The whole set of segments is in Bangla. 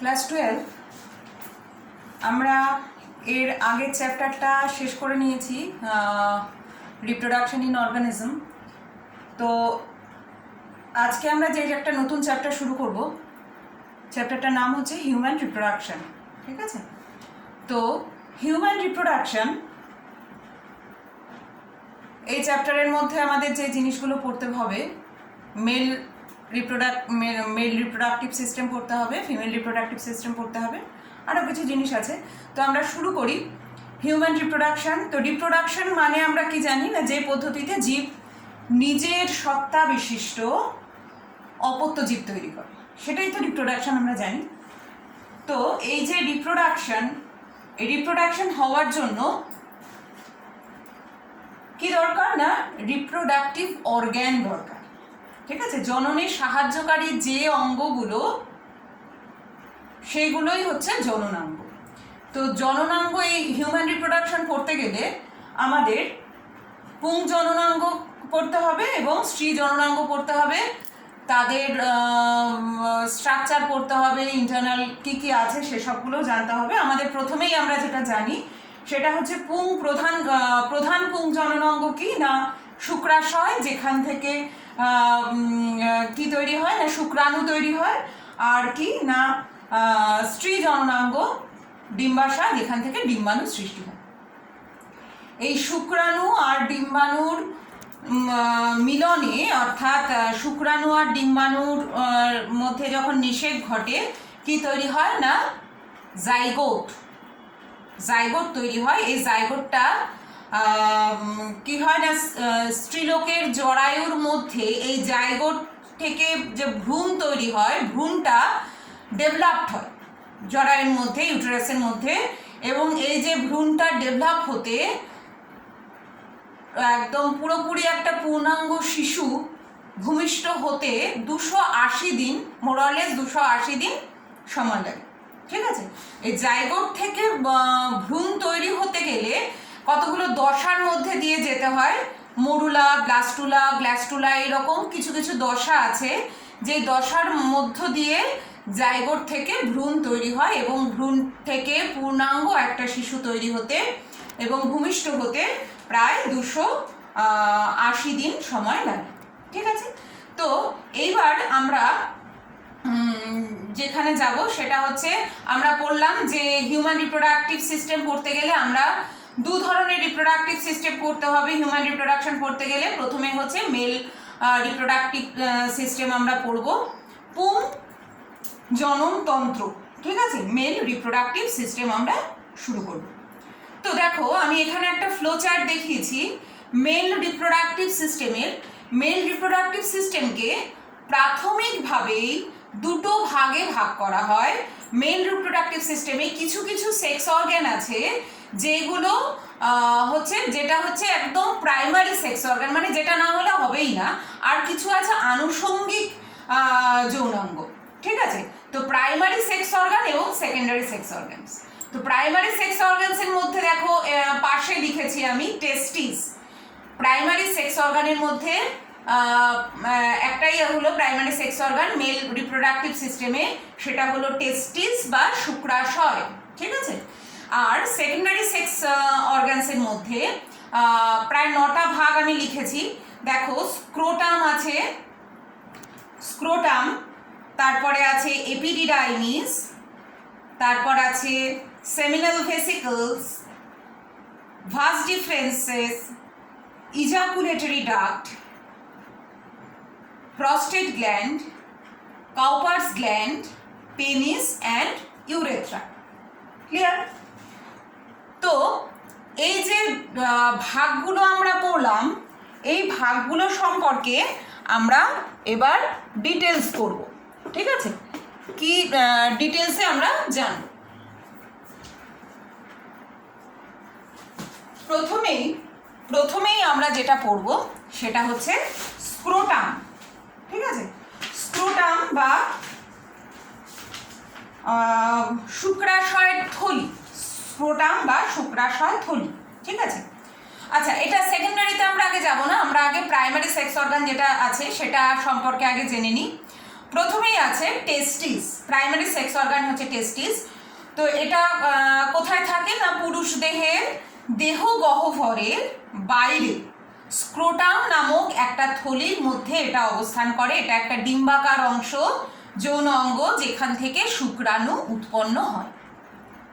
ক্লাস 12 আমরা এর আগের চ্যাপ্টারটা শেষ করে নিয়েছি, রিপ্রোডাকশন ইন অর্গানিজম। তো আজকে আমরা যে একটা নতুন চ্যাপ্টার শুরু করব, চ্যাপ্টারটার নাম হচ্ছে হিউম্যান রিপ্রোডাকশন। ঠিক আছে? তো হিউম্যান রিপ্রোডাকশন এই চ্যাপ্টারের মধ্যে আমাদের যে জিনিসগুলো পড়তে হবে, মেল রিপ্রোডাক্টিভ সিস্টেম পড়তে হবে, ফিমেল রিপ্রোডাক্টিভ সিস্টেম পড়তে হবে, আরও কিছু জিনিস আছে। তো আমরা শুরু করি হিউম্যান রিপ্রোডাকশন। তো রিপ্রোডাকশন মানে আমরা কি জানি না, যে পদ্ধতিতে জীব নিজের সত্তা বিশিষ্ট অপত্য জীব তৈরি করে, সেটাই তো রিপ্রোডাকশন আমরা জানি। তো এই যে রিপ্রোডাকশন হওয়ার জন্য কি দরকার না, রিপ্রোডাক্টিভ অর্গ্যান দরকার। ঠিক আছে? জননের সাহায্যকারী যে অঙ্গগুলো, সেইগুলোই হচ্ছে জননাঙ্গ। তো জননাঙ্গ, এই হিউম্যান রিপ্রোডাকশন করতে গেলে আমাদের পুং জননাঙ্গ পড়তে হবে এবং স্ত্রী জননাঙ্গ পড়তে হবে, তাদের স্ট্রাকচার পড়তে হবে, ইন্টারনাল কি আছে সেসবগুলো জানতে হবে। আমাদের প্রথমেই আমরা যেটা জানি সেটা হচ্ছে পুং, প্রধান পুং জননাঙ্গ কি না শুক্রাশয়, যেখান থেকে কি তৈরি হয় না শুক্রাণু তৈরি হয়, আর কি না স্ত্রী জননাঙ্গ ডিম্বাশয়, যেখান থেকে ডিম্বাণু সৃষ্টি হয়। এই শুক্রাণু আর ডিম্বাণুর মিলনে, অর্থাৎ শুক্রাণু আর ডিম্বাণুর মধ্যে যখন নিষেক ঘটে, কি তৈরি হয় না জাইগোট তৈরি হয়। এই জাইগোটটা কি হয় না, স্ত্রীলোকের জরায়ুর মধ্যে এই জাইগোট থেকে যে ভ্রূণ তৈরি হয়, ভ্রূণটা ডেভেলপড হয় জরায়ুর মধ্যে, ইউটেরাসের মধ্যে। এবং এই যে ভ্রূণটা ডেভেলপ হতে একদম পুরোপুরি একটা পূর্ণাঙ্গ শিশু ভূমিষ্ঠ হতে 280 দিন, মোরালেস 280 দিন সময় লাগে। ঠিক আছে? এই জাইগোট থেকে ভ্রূণ তৈরি হতে গেলে কতগুলো দশার মধ্যে দিয়ে যেতে হয়, মরুলা, গ্লাস্টুলা, এরকম কিছু কিছু দশা আছে, যে দশার মধ্য দিয়ে জাইগোট থেকে ভ্রূণ তৈরি হয় এবং ভ্রূণ থেকে পূর্ণাঙ্গ একটা শিশু তৈরি হতে এবং ভূমিষ্ঠ হতে প্রায় 280 দিন সময় লাগে। ঠিক আছে? তো এইবার আমরা যেখানে যাব সেটা হচ্ছে, আমরা পড়লাম যে হিউম্যান রিপ্রোডাক্টিভ সিস্টেম পড়তে গেলে আমরা দু ধরনের রিপ্রোডাক্টিভ সিস্টেম পড়তে হবে। হিউম্যান রিপ্রোডাকশন পড়তে গেলে প্রথমে হচ্ছে মেল রিপ্রোডাক্টিভ সিস্টেম আমরা পড়ব, পুং জননতন্ত্র। ঠিক আছে? মেল রিপ্রোডাক্টিভ সিস্টেম আমরা শুরু করব। তো দেখো, আমি এখানে একটা ফ্লো চার্ট দেখিয়েছি মেল রিপ্রোডাক্টিভ সিস্টেমের। মেল রিপ্রোডাক্টিভ সিস্টেমকে প্রাথমিকভাবেই দুটো ভাগে ভাগ করা হয়। মেল রিপ্রোডাক্টিভ সিস্টেমে কিছু কিছু সেক্স অর্গ্যান আছে যেগুলো যেটা হচ্ছে একদম প্রাইমারি সেক্স অর্গান, মানে যেটা না হলে হবেই না। আর কিছু আছে আনুষঙ্গিক যৌনাঙ্গ। ঠিক আছে? তো প্রাইমারি সেক্স অর্গান এবং সেকেন্ডারি সেক্স অর্গানস। তো প্রাইমারি সেক্স অর্গানসের মধ্যে দেখো, পাশে লিখেছি আমি টেস্টিস। প্রাইমারি সেক্স অর্গানের মধ্যে একটাই হলো primary sex organ mail reproductive সিস্টেমে, সেটা হলো টেস্টিস বা শুক্রাশয়। ঠিক আছে? আর সেকেন্ডারি সেক্স অর্গানসের মধ্যে প্রায় 9টা ভাগ আমি লিখেছি। দেখো, স্ক্রোটাম আছে, তারপরে আছে এপিডিডাইমিস, তারপর আছে seminal vesicles, vas deferens, ejaculatory duct, prostate gland, Cowper's gland, penis and urethra. Clear? তো এই যে ভাগগুলো আমরা পড়লাম, এই ভাগগুলো সম্পর্কে আমরা এবার ডিটেলস করব। ঠিক আছে? কি ডিটেলসে আমরা জানব। প্রথমেই আমরা যেটা পড়ব সেটা হচ্ছে স্ক্রোটাম। ঠিক আছে? স্ক্রোটাম বা শুক্রাশয়ের থলি, স্ক্রোটাম বা শুক্রাশয় থলি। ঠিক আছে? আচ্ছা, এটা সেকেন্ডারিতে আমরা আগে যাব না, আমরা আগে প্রাইমারি সেক্স অর্গান যেটা আছে সেটা সম্পর্কে আগে জেনে নিই। প্রথমেই আছে টেস্টিস, প্রাইমারি সেক্স অর্গান হচ্ছে টেস্টিস। তো এটা কোথায় থাকে না পুরুষ দেহের দেহ গহ্বরের বাইরে স্ক্রোটাম নামক একটা থলির মধ্যে এটা অবস্থান করে। এটা একটা ডিম্বাকার অংশ, যৌন অঙ্গ, যেখান থেকে শুক্রাণু উৎপন্ন হয়।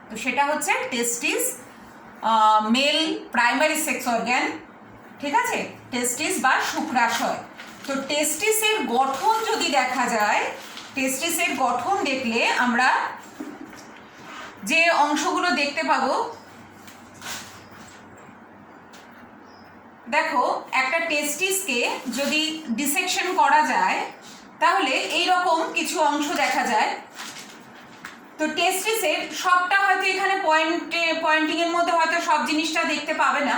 তো সেটা হচ্ছে টেস্টিস, মেল প্রাইমারি সেক্স অর্গান, ঠিক আছে, টেস্টিস বা শুক্রাশয়। তো টেস্টিসের গঠন যদি দেখা যায়, টেস্টিসের গঠন দেখলে আমরা যে অংশগুলো দেখতে পাবো, দেখো একটা টেস্টিসকে যদি ডিসেকশন করা যায় তাহলে এই রকম কিছু অংশ দেখা যায়। তো টেস্টিসের সবটা হয়তো এখানে পয়েন্টিং এর মধ্যে হয়তো সব জিনিসটা দেখতে পাবে না,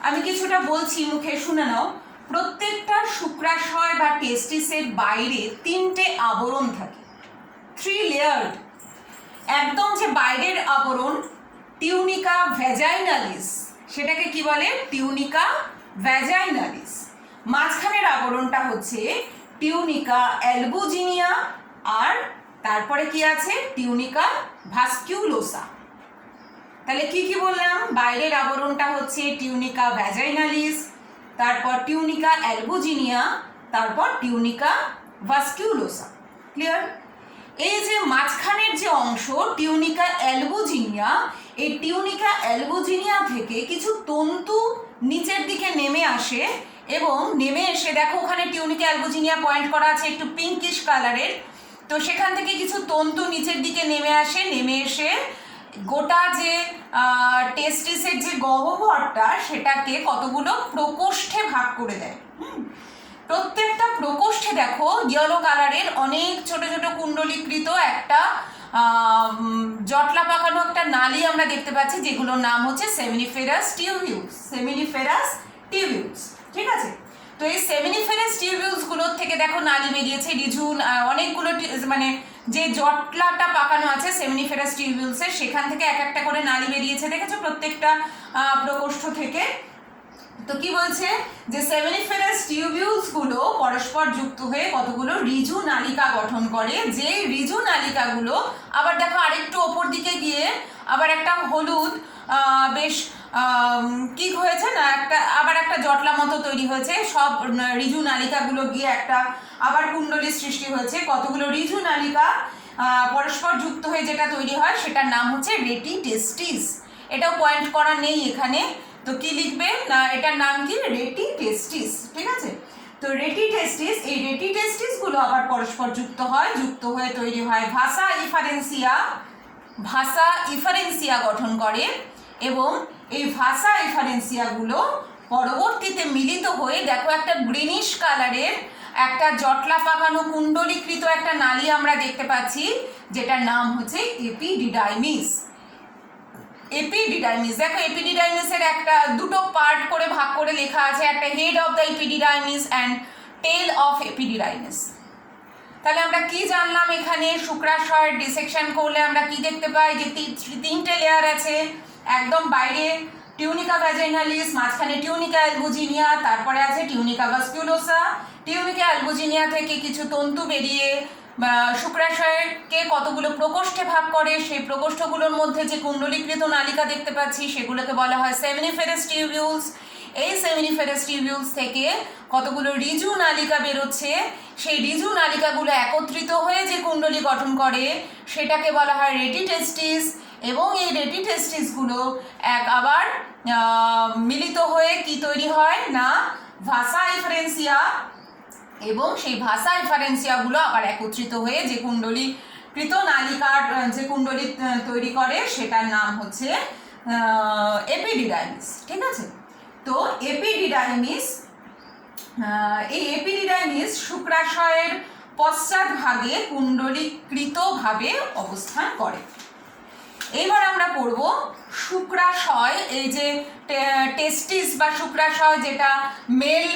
আমি কিছুটা বলছি, মুখে শুনে নাও। প্রত্যেকটা শুক্রাশয় বা টেস্টিসের বাইরে 3টে আবরণ থাকে, 3 লেয়ার। একদম যে বাইরের আবরণ টিউনিকা ভ্যাজাইনালিস, সেটাকে কি বলে? Tunica vaginalis. মাঝখানের আবরণটা হচ্ছে টিউনিকা অ্যালবুজিনিয়া, আর তারপরে কি আছে? টিউনিকা ভাস্কিউলোসা। তাহলে কি কি বললাম? বাইরের আবরণটা হচ্ছে টিউনিকা ভ্যাজাইনালিস, তারপর টিউনিকা অ্যালবুজিনিয়া, তারপর টিউনিকা ভাস্কিউলোসা। ক্লিয়ার? এই যে মাঝখানের যে অংশ টিউনিকা অ্যালবুজিনিয়া, এই টিউনিকা অ্যালবুজিনিয়া থেকে কিছু তন্তু নিচের দিকে নেমে আসে, এবং নেমে এসে দেখো ওখানে টিউনিকা অ্যালবুজিনিয়া পয়েন্ট করা আছে একটু পিঙ্কিশ কালারের। তো সেখান থেকে কিছু তন্তু নিচের দিকে নেমে আসে, নেমে এসে গোটা যে টেস্টিসের যে গহ্বরটা সেটাকে কতগুলো প্রকোষ্ঠে ভাগ করে দেয়। প্রত্যেকটা প্রকোষ্ঠে দেখো ইয়েলো কালারের অনেক ছোট ছোট কুণ্ডলীকৃত একটা জটলা পাকানো একটা নালী আমরা দেখতে পাচ্ছি, যেগুলোর নাম হচ্ছে সেমিনিফেরাস টিউবিউলস। সেমিনিফেরাস টিউবিউলস, ঠিক আছে। তো এই সেমিনিফেরাস টিউবিউলস গুলোর থেকে দেখো নালী বেরিয়েছে, রিজুন অনেকগুলো, মানে যে জটলাটা পাকানো আছে সেমিনিফেরাস টিউবিউলসের, সেখান থেকে এক একটা করে নালী বেরিয়েছে, দেখেছো প্রত্যেকটা প্রকোষ্ঠ থেকে। তো কি বলছে যে সেমিনিফেরাস টিউবিউলস গুলো পরস্পর যুক্ত হয়ে কতগুলো রিজু নালিকা গঠন করে, যে রিজু নালিকাগুলো আবার দেখো আরেকটু ওপর দিকে গিয়ে আবার একটা হলুদ বেশ কি হয়েছে না, একটা আবার একটা জটলা মতো তৈরি হয়েছে। সব রিজু নালিকাগুলো গিয়ে একটা আবার কুণ্ডলীর সৃষ্টি হয়েছে। কতগুলো রিজু নালিকা পরস্পর যুক্ত হয়ে যেটা তৈরি হয় সেটার নাম হচ্ছে রেটি টেস্টিস। এটাও পয়েন্ট করা নেই এখানে, তো কি লিখবে না, এটার নাম কি? রেটি টেস্টিস, ঠিক আছে। তো রেটি টেস্টিস, এই রেটি টেস্টিস গুলো আবার পরস্পর যুক্ত হয়, যুক্ত হয়ে তৈরি হয় ভাসা ইফারেন্সিয়া। ভাসা ইফারেন্সিয়া গঠন করে, এবং এই ভাসা ইফারেন্সিয়া গুলো পরবর্তীতে মিলিত হয়ে দেখো একটা গ্রিনিশ কালারের একটা জটলা পাকানো কুণ্ডলীকৃত একটা নালী আমরা দেখতে পাচ্ছি, যেটার নাম হচ্ছে এপিডিডাইমিস। এপিডিডাইমিস, দেখো এপিডিডাইমিসের একটা দুটো পার্ট করে ভাগ করে লেখা আছে, একটা head of the epididymis and tail of epididymis. তাহলে আমরা কি জানলাম? এখানে শুক্রাশয়ের ডিসেকশন করলে আমরা কি দেখতে পাই? যে 3টে লেয়ার আছে। একদম বাইরে টিউনিকা ভ্যাজাইনালিস, মাঝখানে টিউনিকা অ্যালবুজিনিয়া, তারপরে আছে টিউনিকা ভাস্কিউলোসা। টিউনিকা অ্যালবুজিনিয়া থেকে কিছু তন্তু বেরিয়ে শুক্রাশয়কে কতগুলো প্রকোষ্ঠে ভাগ করে, সেই প্রকোষ্ঠগুলোর মধ্যে যে কুণ্ডলীকৃত নালিকা দেখতে পাচ্ছি সেগুলোকে বলা হয় সেমিনিফেরাস টিউবিউলস। এই সেমিনিফেরাস টিউবিউলস থেকে কতগুলো রিজু নালিকা বেরোচ্ছে, সেই রিজু নালিকাগুলো একত্রিত হয়ে যে কুণ্ডলী গঠন করে সেটাকে বলা হয় রেটি টেস্টিস। এবং এই রেটি টেস্টিসগুলো আবার মিলিত হয়ে কি তৈরি হয় না, ভাসা ইফারেন্সিয়া। এবং সেই ভাসা ইফারেন্সিয়াগুলো আবার একত্রিত হয়ে যে কুণ্ডলীকৃত নালিকার যে কুণ্ডলী তৈরি করে সেটার নাম হচ্ছে এপিডিডাইমিস, ঠিক আছে। তো এপিডিডাইমিস, এই এপিডিডাইমিস শুক্রাশয়ের পশ্চাৎ ভাগে কুণ্ডলীকৃতভাবে অবস্থান করে। এবার আমরা পড়ব শুক্রাশয়, এই যে টেস্টিস বা শুক্রাশয় যেটা মেল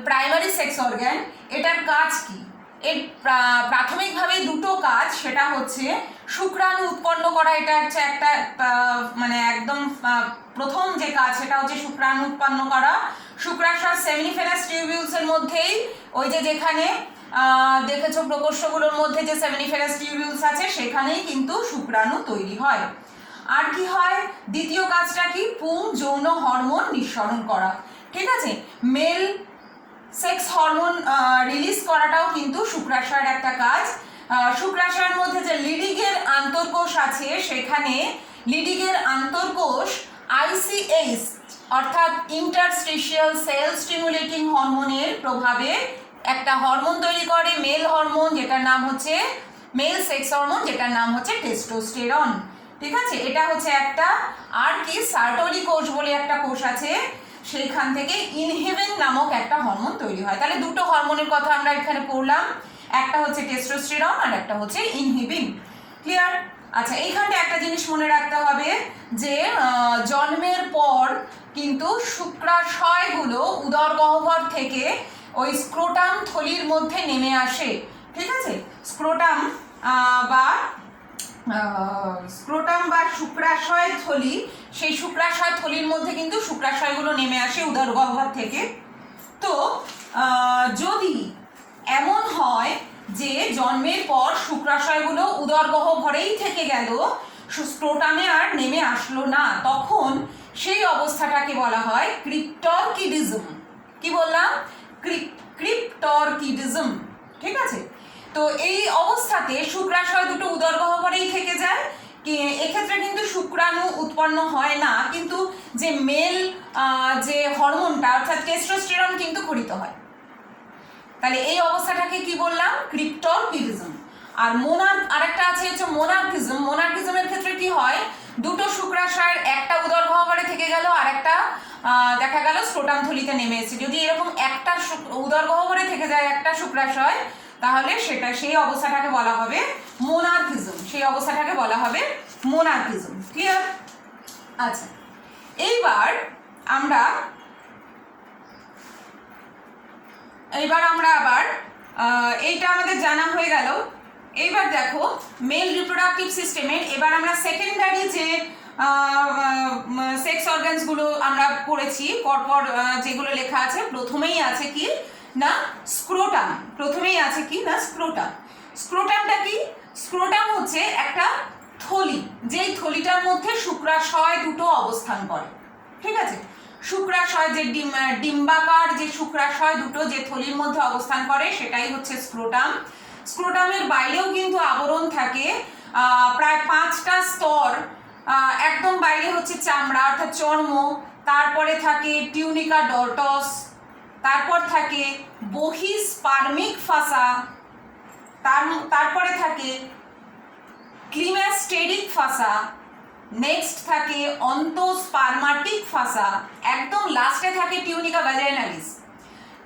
প্রাইমারি সেক্স অর্গান, এটার কাজ কি? এর প্রাথমিকভাবে দুটো কাজ, সেটা হচ্ছে শুক্রাণু উৎপন্ন করা। এটা হচ্ছে একটা মানে একদম প্রথম যে কাজ সেটা হচ্ছে শুক্রাণু উৎপন্ন করা। শুক্রাশয় সেমিনিফেরাস টিউবিউলসের মধ্যেই ওই যে যেখানে দেখেছো প্রকোষ্ঠগুলোর মধ্যে যে সেমিনিফেরাস টিউবিউলস আছে সেখানেই কিন্তু শুক্রাণু তৈরি হয়। আর কি হয়, দ্বিতীয় কাজটা কি, পুং যৌন হরমোন নিঃসরণ করা। ঠিক আছে, মেল সেক্স হরমোন রিলিজ করাটাও কিন্তু শুক্রাশয়ের একটা কাজ। শুক্রাশয়ের মধ্যে যে লিডিগের আন্তর্কোষ আছে সেখানে লিডিগের আন্তর্কোষ আইসিএইচ অর্থাৎ ইন্টারস্টিশিয়াল সেল স্টিমুলেটিং হরমোনের প্রভাবে একটা হরমোন তৈরি করে, মেল হরমোন, যেটার নাম হচ্ছে মেল সেক্স হরমোন, যেটার নাম হচ্ছে টেস্টোস্টেরন। ঠিক আছে, এটা হচ্ছে একটা। আর কি, সার্টোরি কোষ বলে একটা কোষ আছে, সেইখান থেকে ইনহিবিন নামক একটা হরমোন তৈরি হয়। তাহলে দুটো হরমোনের কথা আমরা এখানে পড়লাম, একটা হচ্ছে টেস্টোস্টেরন আর একটা হচ্ছে ইনহিবিন। ক্লিয়ার? আচ্ছা, এইখানটা একটা জিনিস মনে রাখতে হবে যে জন্মের পর কিন্তু শুক্রাশয়গুলো উদর গহ্বর থেকে ওই স্ক্রোটাম থলির মধ্যে নেমে আসে। ঠিক আছে, স্ক্রোটাম বা শুক্রাশয় থলি, সেই শুক্রাশয় থলির মধ্যে কিন্তু শুক্রাশয়গুলো নেমে আসে উদর গহ্বর থেকে। তো যদি এমন হয় যে জন্মের পর শুক্রাশয়গুলো উদর গহ্বরেই থেকে গেল, স্ক্রোটামে আর নেমে আসলো না, তখন সেই অবস্থাটাকে বলা হয় ক্রিপ্টরকিডিজম। কি বললাম? ক্রিপ্টরকিডিজম। ঠিক আছে, তো এই অবস্থাতে শুক্রাশয় দুটো উদর গহ্বরেই থেকে যায়, এক্ষেত্রে কিন্তু শুক্রাণু উৎপন্ন হয় না, কিন্তু যে মেল যে হরমোনটা অর্থাৎ টেস্টোস্টেরন কিন্তু খরিত হয়। তাহলে এই অবস্থাটাকে কি বললাম? ক্রিপ্টরকিডিজম। আর আরেকটা আছে হচ্ছে মোনার্কিজম। মোনার্কিজমের ক্ষেত্রে কি হয়, দুটো শুক্রাশয়ের একটা উদর গহ্বরে থেকে গেল আর একটা দেখা গেল স্ক্রোটাম থলিতে নেমে এসেছে। যদি এরকম একটা উদর গহ্বরে থেকে যায় একটা শুক্রাশয়, তাহলে সেই অবস্থাটাকে বলা হবে মোনার্কিজম। সেই অবস্থাটাকে বলা হবে মোনার্কিজম। ক্লিয়ার? আচ্ছা, এইবার আমরা আবার এইটা আমাদের জানা হয়ে গেল। এইবার দেখো মেল রিপ্রোডাক্টিভ সিস্টেমের এবার আমরা সেকেন্ডারি যে সেক্স অর্গানসগুলো আমরা পড়েছি, পরপর যেগুলো লেখা আছে, প্রথমেই আছে কি না স্ক্রোটাম। প্রথমেই আছে কি না স্ক্রোটাম। স্ক্রোটামটা কি? স্ক্রোটাম হচ্ছে একটা থলি, যেই থলিটার মধ্যে শুক্রাশয় দুটো অবস্থান করে। ঠিক আছে, শুক্রাশয় যে ডিম্বাকার যে শুক্রাশয় দুটো যে থলির মধ্যে অবস্থান করে সেটাই হচ্ছে স্ক্রোটাম। স্ক্রোটামের বাইরেও কিন্তু আবরণ থাকে, প্রায় 5টা স্তর। একদম বাইরে হচ্ছে চামড়া অর্থাৎ চর্ম, তারপরে থাকে টিউনিকা ডর্টস, তারপর থাকে বহিঃস্পার্মিক ফাসা, তারপরে থাকে ক্লিম্যাস্টেরিক ফাসা, নেক্সট থাকে অন্তঃস্পার্মাটিক ফাসা, একদম লাস্টে থাকে টিউনিকা ভ্যাজাইনালিস।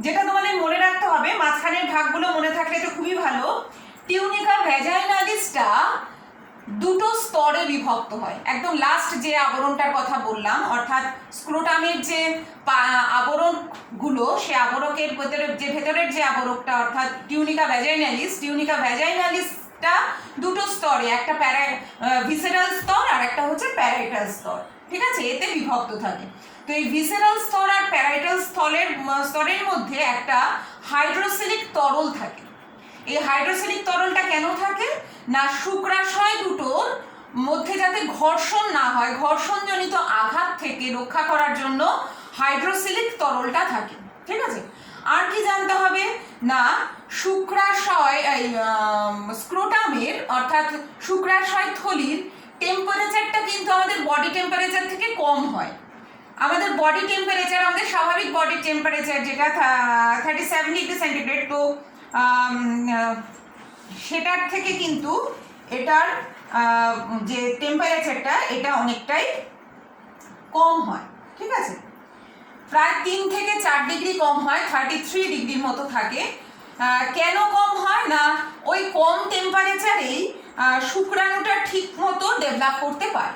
যেটা তোমাদের মনে রাখতে হবে, মাঝখানের ভাগগুলো মনে থাকলে তো খুবই ভালো। টিউনিকা ভ্যাজাইনালিসটা দুটো স্তরে বিভক্ত হয়। একদম লাস্ট যে আবরণটার কথা বললাম, অর্থাৎ স্ক্রোটামের যে আবরণগুলো, সে আবরণের ভেতরের যে আবরণটা অর্থাৎ টিউনিকা ভ্যাজাইনালিসটা দুটো স্তরে, একটা ভিসেরাল স্তর আর একটা হচ্ছে প্যারাইটাল স্তর। ঠিক আছে, এতে বিভক্ত থাকে। তো এই ভিসেরাল স্তর আর প্যারাইটাল স্তরের মধ্যে একটা হাইড্রোসিলিক তরল থাকে। এই হাইড্রোসিলিক তরলটা কেন থাকে না, শুক্রাশয় দুটোর মধ্যে যাতে ঘর্ষণ না হয়, ঘর্ষণজনিত আঘাত থেকে রক্ষা করার জন্য হাইড্রোসিলিক তরলটা থাকে। ঠিক আছে, আর কি জানতে হবে না, শুক্রাশয় স্ক্রোটামের অর্থাৎ শুক্রাশয় থলির টেম্পারেচারটা কিন্তু আমাদের বডি টেম্পারেচার থেকে কম হয়। আমাদের বডি টেম্পারেচার, আমাদের স্বাভাবিক বডি টেম্পারেচার যেটা 37 ডিগ্রি সেন্টিগ্রেড, তো সেটার থেকে কিন্তু এটার যে টেম্পারেচারটা এটা অনেকটাই কম হয়। ঠিক আছে, প্রায় 3 থেকে 4 ডিগ্রি কম হয়, 33 ডিগ্রির মতো থাকে। কেন কম হয় না, ওই কম টেম্পারেচারেই শুক্রাণুটা ঠিক মতো ডেভেলপ করতে পারে।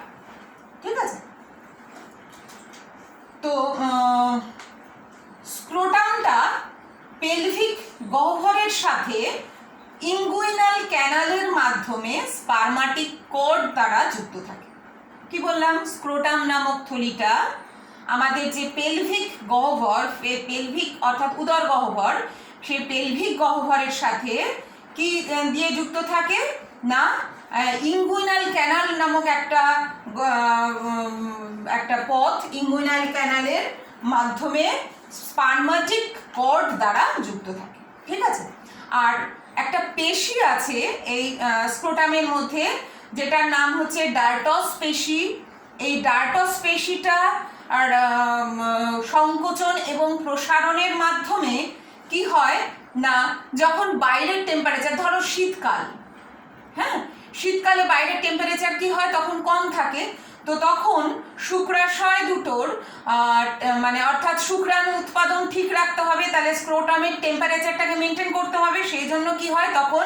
ঠিক আছে, তো স্ক্রোটামটা পেলভিক গহ্বরের সাথে ইনগুইনাল ক্যানালের মাধ্যমে স্পার্মাটিক কর্ড দ্বারা যুক্ত থাকে। কি বললাম, স্ক্রোটাম নামক থলিটা আমাদের যে পেলভিক গহ্বর, পেলভিক অর্থাৎ উদর গহ্বর, সেই পেলভিক গহ্বরের সাথে কি দিয়ে যুক্ত থাকে না ইনগুইনাল ক্যানাল নামক একটা পথ, ইনগুইনাল ক্যানালের মাধ্যমে স্পার্মাটিক কর্ড দ্বারা যুক্ত থাকে। ঠিক আছে, আর একটা পেশি আছে এই স্ক্রোটামের মধ্যে, যেটার নাম হচ্ছে ডার্টস পেশি। এই ডার্টস পেশিটা আর সংকোচন এবং প্রসারণের মাধ্যমে কি হয় না, যখন বাইরের টেম্পারেচার, ধরো শীতকাল, হ্যাঁ, শীতকালে বাইরের টেম্পারেচার কি হয় তখন কম থাকে, তো তখন শুক্রাশয় দুটোর মানে অর্থাৎ শুক্রাণু উৎপাদন ঠিক রাখতে হবে, তাহলে স্ক্রোটামের টেম্পারেচারটাকে মেনটেন করতে হবে। সেই জন্য কি হয়, তখন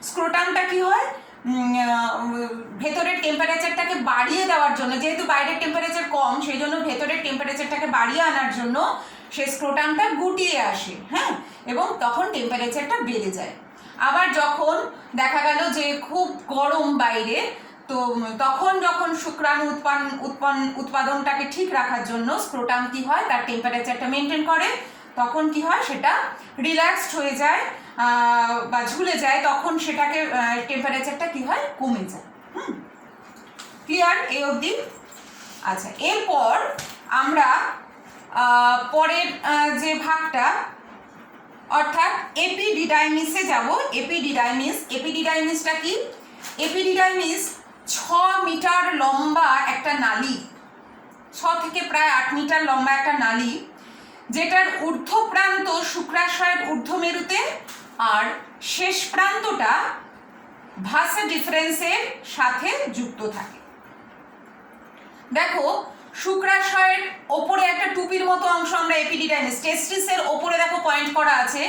স্ক্রোটামটা কি হয় ভেতরের টেম্পারেচারটাকে বাড়িয়ে দেওয়ার জন্য, যেহেতু বাইরের টেম্পারেচার কম সেই জন্য ভেতরের টেম্পারেচারটাকে বাড়িয়ে আনার জন্য সে স্ক্রোটামটা গুটিয়ে আসে, হ্যাঁ, এবং তখন টেম্পারেচারটা বেড়ে যায়। আবার যখন দেখা গেল যে খুব গরম বাইরে, তো তখন যখন শুক্রাণু উৎপাদনটাকে ঠিক রাখার জন্য স্ক্রোটাম কি হয়, তার টেম্পারেচারটা মেনটেন করে, তখন কি হয় সেটা রিল্যাক্সড হয়ে যায় বা ঝুলে যায়, তখন সেটাকে টেম্পারেচারটা কি হয় কমে যায়। ক্লিয়ার এই অবধি? আচ্ছা, এরপর আমরা পরের যে ভাগটা অর্থাৎ এপিডিডাইমিসে যাব। এপিডিডাইমিসটা কি? এপিডিডাইমিস 6 মিটার লম্বা একটা নালী, 6 থেকে প্রায় 8 মিটার লম্বা একটা নালী, যেটার ঊর্ধ্ব প্রান্ত শুক্রাশয়ের ঊর্ধ্বমেরুতে আর শেষ প্রান্তটা ভাসে ডিফারেন্সের সাথে যুক্ত থাকে। দেখো শুক্রাশয়ের ওপরে একটা টুপির মতো অংশ আমরা এপিডিডাইমিস, টেস্টিসের ওপরে দেখো পয়েন্ট করা আছে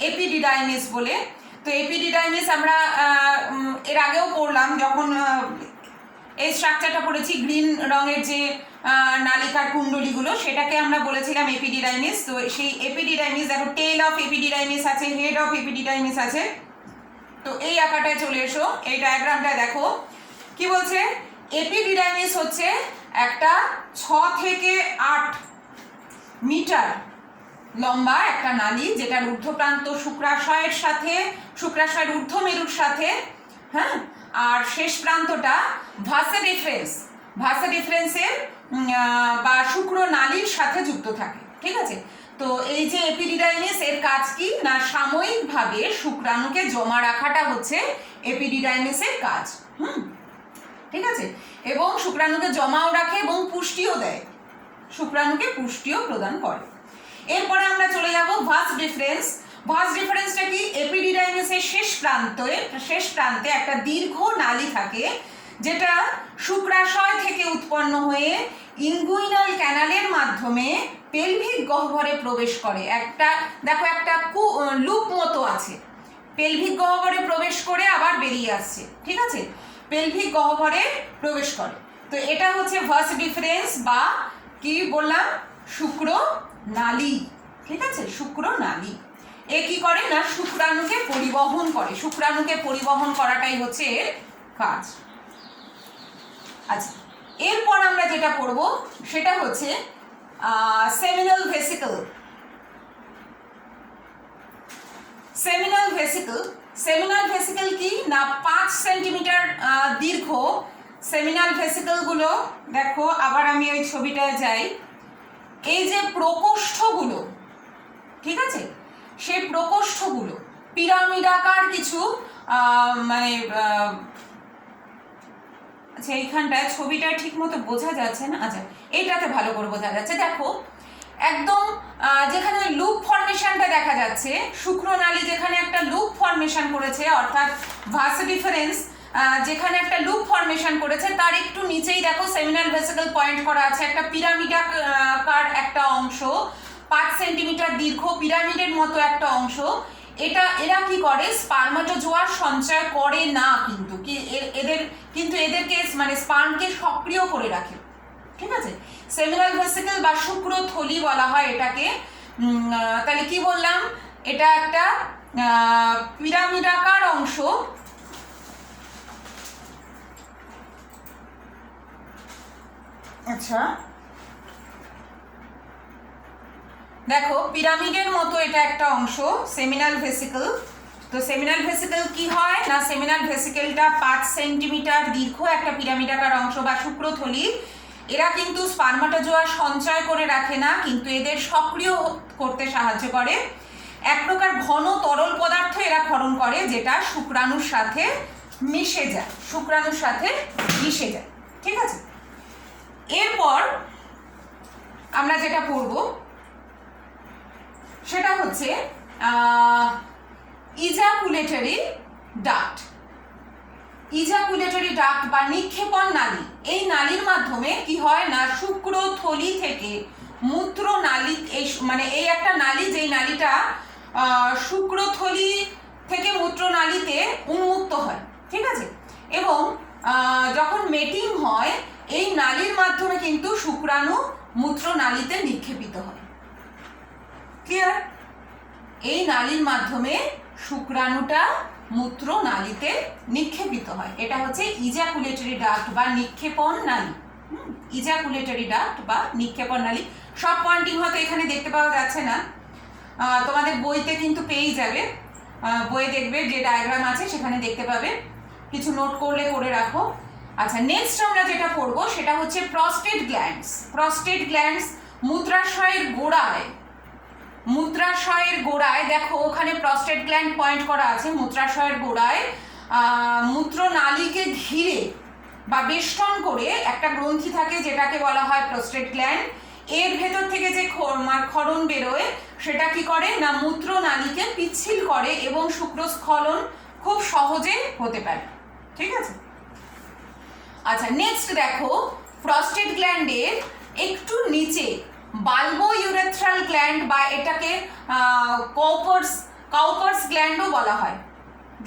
এপিডিডাইমিস বলে। তো এপিডিডাইমিস আমরা এর আগেও পড়লাম, যখন এই স্ট্রাকচারটা পড়েছি, গ্রিন রঙের যে নালিকার কুণ্ডলীগুলো, সেটাকে আমরা বলেছিলাম এপিডিডাইমিস। তো সেই এপিডিডাইমিস দেখো, টেল অফ এপিডিডাইমিস আছে, হেড অফ এপিডিডাইমিস আছে। তো এই আকারটায় চলে এসো, এই ডায়াগ্রামটায় দেখো কি বলছে। এপিডিডাইমিস হচ্ছে একটা 6 থেকে 8 মিটার লম্বা একটা নালী, যেটার ঊর্ধ্বপ্রান্ত শুক্রাশয়ের সাথে, শুক্রাশয়ের ঊর্ধ্বমেরুর সাথে, হ্যাঁ, আর শেষ প্রান্তটা ভাসে ডিফারেন্সের বা শুক্র নালীর সাথে যুক্ত থাকে। ঠিক আছে, তো এই যে এপিডিডাইমিস, এর কাজ কি না, সাময়িকভাবে শুক্রাণুকে জমা রাখাটা হচ্ছে এপিডিডাইমিসের কাজ। ঠিক আছে, এবং শুক্রাণুকে জমাও রাখে এবং পুষ্টিও দেয়, শুক্রাণুকে পুষ্টিও প্রদান করে। এরপরে আমরা চলে যাব ভাস ডিফারেন্সটা কি? এপিডিডাইমিসের শেষ প্রান্তে একটা দীর্ঘ নালী থাকে, যেটা শুক্রাশয় থেকে উৎপন্ন হয়ে ইনগুইনাল ক্যানালের মাধ্যমে পেলভিক গহ্বরে প্রবেশ করে। একটা দেখো একটা লুপ মতো আছে, পেলভিক গহ্বরে প্রবেশ করে আবার বেরিয়ে আসছে। ঠিক আছে, পেলভিক গহ্বরে প্রবেশ করে। তো এটা হচ্ছে ভাস ডিফারেন্স বা কি বললাম, শুক্র নালী। ঠিক আছে, শুক্র নালী এ কি করে না, শুক্রাণুকে পরিবহন করে, শুক্রাণুকে পরিবহন করাটাই হচ্ছে এর কাজ। আচ্ছা, এরপর আমরা যেটা পড়ব সেটা হচ্ছে সেমিনাল ভেসিকল কি না, 5 সেন্টিমিটার দীর্ঘ সেমিনাল ভেসিকলগুলো দেখো। আবার আমি ওই ছবিটায় যাই, এই যে প্রকোষ্ঠগুলো, ঠিক আছে, সেই প্রকোষ্ঠগুলো পিরামিডাকার কিছু মানে আচ্ছা এইখানটায় ছবিটা ঠিক মতো বোঝা যাচ্ছে না, আচ্ছা এইটাতে ভালো করে বোঝা যাচ্ছে। দেখো একদম যেখানে লুপ ফর্মেশনটা দেখা যাচ্ছে, শুক্রনালী যেখানে একটা লুপ ফর্মেশন করেছে, অর্থাৎ ভাস ডিফারেন্স যেখানে একটা লুপ ফর্মেশন করেছে, তার একটু নিচেই দেখো সেমিনাল ভেসিকল পয়েন্ট করা আছে, একটা পিরামিডাকার একটা অংশ, 5 সেন্টিমিটার দীর্ঘ পিরামিডের মতো একটা অংশ। এরা কি করে, স্পার্মাটোজোয়ার সঞ্চয় করে না, কিন্তু এদেরকে মানে স্পার্মকে সক্রিয় করে রাখে। ঠিক আছে, সেমিনাল ভেসিকল বা শুক্রথলি বলা হয় এটাকে। তাহলে কি বললাম, এটা একটা পিরামিডাকার অংশ, আচ্ছা দেখো পিরামিডের মতো এটা একটা অংশ সেমিনাল ভেসিকল। তো সেমিনাল ভেসিকল কি হয় না, সেমিনাল ভেসিকলটা 5 সেন্টিমিটার দীর্ঘ একটা পিরামিডাকার অংশ বা শুক্রথলি। এরা কিন্তু স্পার্মাটোজোয়া সঞ্চয় করে রাখে না, কিন্তু এদের সক্রিয় করতে সাহায্য করে। এক প্রকার ঘন তরল পদার্থ এরা ক্ষরণ করে, যেটা শুক্রাণুর সাথে মিশে যায়, শুক্রাণুর সাথে মিশে যায়। ঠিক আছে, এরপর আমরা যেটা পড়ব সেটা হচ্ছে ইজাকুলেটরি ডাক্ট। ইজাকুলেটরি ডাক্ট বা নিক্ষেপণ নালী। এই নালীর মাধ্যমে কি হয় না, শুক্রথলি থেকে মূত্র নালী, এই একটা নালী, যেই নালীটা শুক্রথলি থেকে মূত্রনালীতে উন্মুক্ত হয়। ঠিক আছে, এবং যখন মেটিং হয় এই নালীর মাধ্যমে কিন্তু শুক্রাণু মূত্রনালীতে নিক্ষেপিত হয়। ক্লিয়ার? এই নালীর মাধ্যমে শুক্রাণুটা মূত্রনালীতে নিক্ষেপিত হয়। এটা হচ্ছে ইজাকুলেটরি ডাক্ট বা নিক্ষেপণ নালী। ইজাকুলেটরি ডাক্ট বা নিক্ষেপণ নালী। সব পয়েন্টিং হয়তো এখানে দেখতে পাওয়া যাচ্ছে না, তোমাদের বইতে কিন্তু পেয়েই যাবে। বইয়ে দেখবে যে ডায়াগ্রাম আছে সেখানে দেখতে পাবে, কিছু নোট করলে করে রাখো। আচ্ছা, নেক্সট আমরা যেটা পড়বো সেটা হচ্ছে প্রস্টেট গ্ল্যান্ডস। প্রস্টেট গ্ল্যান্ডস মূত্রাশয়ের গোড়ায়, মূত্রাশয়ের গোড়ায় দেখো ওখানে প্রস্টেট গ্ল্যান্ড পয়েন্ট করা আছে। মূত্রাশয়ের গোড়ায় মূত্রনালীকে ঘিরে বা বেষ্টন করে একটা গ্রন্থি থাকে, যেটাকে বলা হয় প্রস্টেট গ্ল্যান্ড। এর ভেতর থেকে যে ক্ষরণ বেরোয় সেটা কি করে না, মূত্রনালীকে পিচ্ছিল করে এবং শুক্রস্খলন খুব সহজে হতে পারে। ঠিক আছে, আচ্ছা নেক্সট দেখো প্রস্টেট গ্ল্যান্ডের একটু নিচে বাল্বো ইউরেথ্রাল গ্ল্যান্ড বা এটাকে কাউপার্স গ্ল্যান্ডও বলা হয়,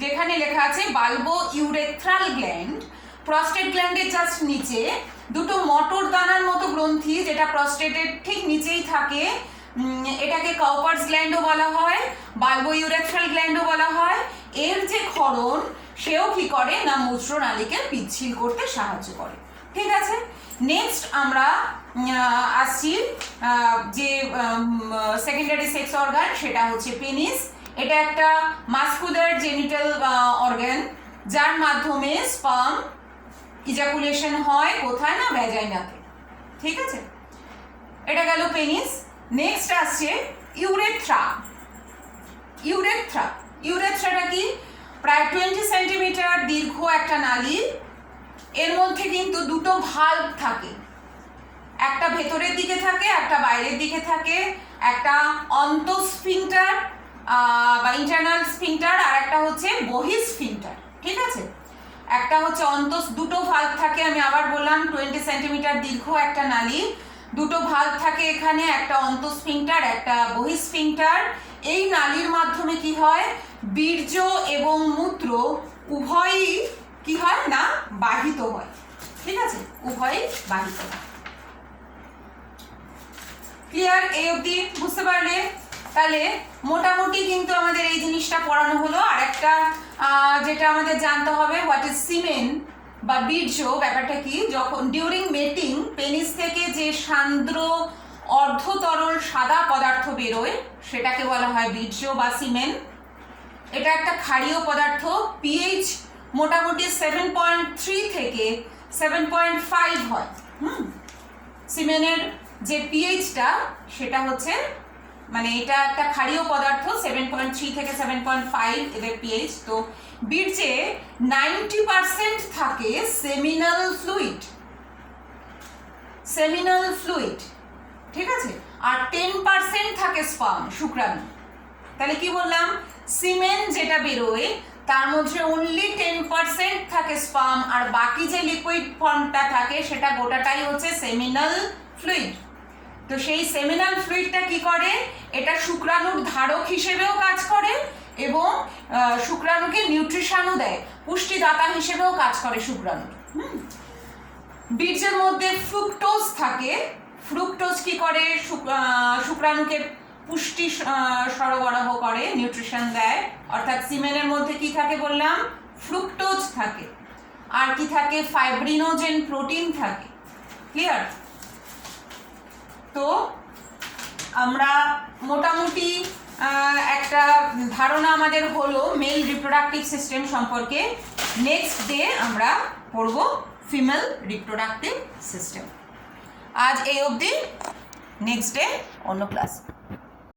যেখানে লেখা আছে বাল্বো ইউরেথ্রাল গ্ল্যান্ড। প্রস্টেট গ্ল্যান্ডের জাস্ট নিচে দুটো মটর দানার মতো গ্রন্থি, যেটা প্রস্টেটের ঠিক নিচেই থাকে, এটাকে কাউপার্স গ্ল্যান্ডও বলা হয়, বাল্বো ইউরেথ্রাল গ্ল্যান্ডও বলা হয়। এর যে ক্ষরণ সেও কি করে না, মূত্রনালীকে পিচ্ছিল করতে সাহায্য করে। ঠিক আছে, নেক্সট আমরা আসছি যে সেকেন্ডারি সেক্স অর্গান, সেটা হচ্ছে পেনিস। এটা একটা মাস্কুলার জেনিটাল অর্গান, যার মাধ্যমে স্পার্ম ইজাকুলেশন হয় কোথায় না, ভ্যাজাইনাতে। ঠিক আছে, এটা গেল পেনিস। নেক্সট আসছে ইউরেথ্রা। ইউরেথ্রা, ইউরেথ্রাটা কি, প্রায় 20 সেন্টিমিটার দীর্ঘ একটা নালী। এর মধ্যে কিন্তু দুটো ভালভ থাকে, একটা ভেতরের দিকে থাকে, একটা বাইরের দিকে থাকে। একটা অন্তঃস্ফিংটার বা ইন্টারনাল স্ফিংটার, আর একটা হচ্ছে বহিঃস্ফিংটার। ঠিক আছে, একটা হচ্ছে দুটো ভালভ থাকে, আমি আবার বললাম 20 সেন্টিমিটার দীর্ঘ একটা নালী, দুটো ভালভ থাকে এখানে, একটা অন্তঃস্ফিংটার, একটা বহিঃস্ফিংটার। এই নালীর মাধ্যমে কি হয়, বীর্য এবং মূত্র উভয়ই কি হয় না, বাহিত হয়। ঠিক আছে, উভয়ই বাহিত হয়। ক্লিয়ার? এই অবধি বুঝতে পারলে? তাহলে মোটামুটি কিন্তু আমাদের এই জিনিসটা পড়ানো হলো। আর একটা যেটা আমাদের জানতে হবে, হোয়াট ইজ সিমেন বা বীর্য, ব্যাপারটা কি। যখন ডিউরিং মেটিং পেনিস থেকে যে সান্দ্র অর্ধতরল সাদা পদার্থ বেরোয় সেটাকে বলা হয় বীর্য বা সিমেন। এটা একটা ক্ষারীয় পদার্থ, পিএইচ মোটামুটি 7.3 থেকে 7.5 হয়। সিমেনের যে পিএইচটা সেটা হচ্ছে, এটা একটা ক্ষারীয় পদার্থ, 7.3 থেকে 7.5 এদের পিএইচ। তো বীর্যে 90% থাকে সেমিনাল ফ্লুইড, সেমিনাল ফ্লুইড। ঠিক আছে, আর 10% থাকে স্পার্ম, শুক্রাণু। তাহলে কি বললাম, সিমেন যেটা বেরোয় তার মধ্যে অনলি 10% থাকে স্পার্ম, আর বাকি যে লিকুইড ফর্মটা থাকে সেটা গোটাটাই হচ্ছে সেমিনাল ফ্লুইড। তো সেই সেমিনাল ফ্লুইডটা কি করে, এটা শুক্রাণুর ধারক হিসেবেও কাজ করে এবং শুক্রাণুকে নিউট্রিশনও দেয়, পুষ্টিদাতা হিসেবেও কাজ করে শুক্রাণু। বীর্যের মধ্যে ফ্রুক্টোজ থাকে। ফ্রুক্টোজ কি করে, শুক্রাণুকে পুষ্টি সরবরাহ করে, নিউট্রিশন দেয়। অর্থাৎ সিমেনের মধ্যে কি থাকে বললাম, ফ্রুক্টোজ থাকে। আর কি থাকে, ফাইব্রিনোজেন প্রোটিন থাকে। ক্লিয়ার? তো আমরা মোটামুটি একটা ধারণা আমাদের হলো মেল রিপ্রোডাক্টিভ সিস্টেম সম্পর্কে। নেক্সট ডে আমরা পড়ব ফিমেল রিপ্রোডাক্টিভ সিস্টেম। আজ এই অবধি, নেক্সট ডে অন্য ক্লাস।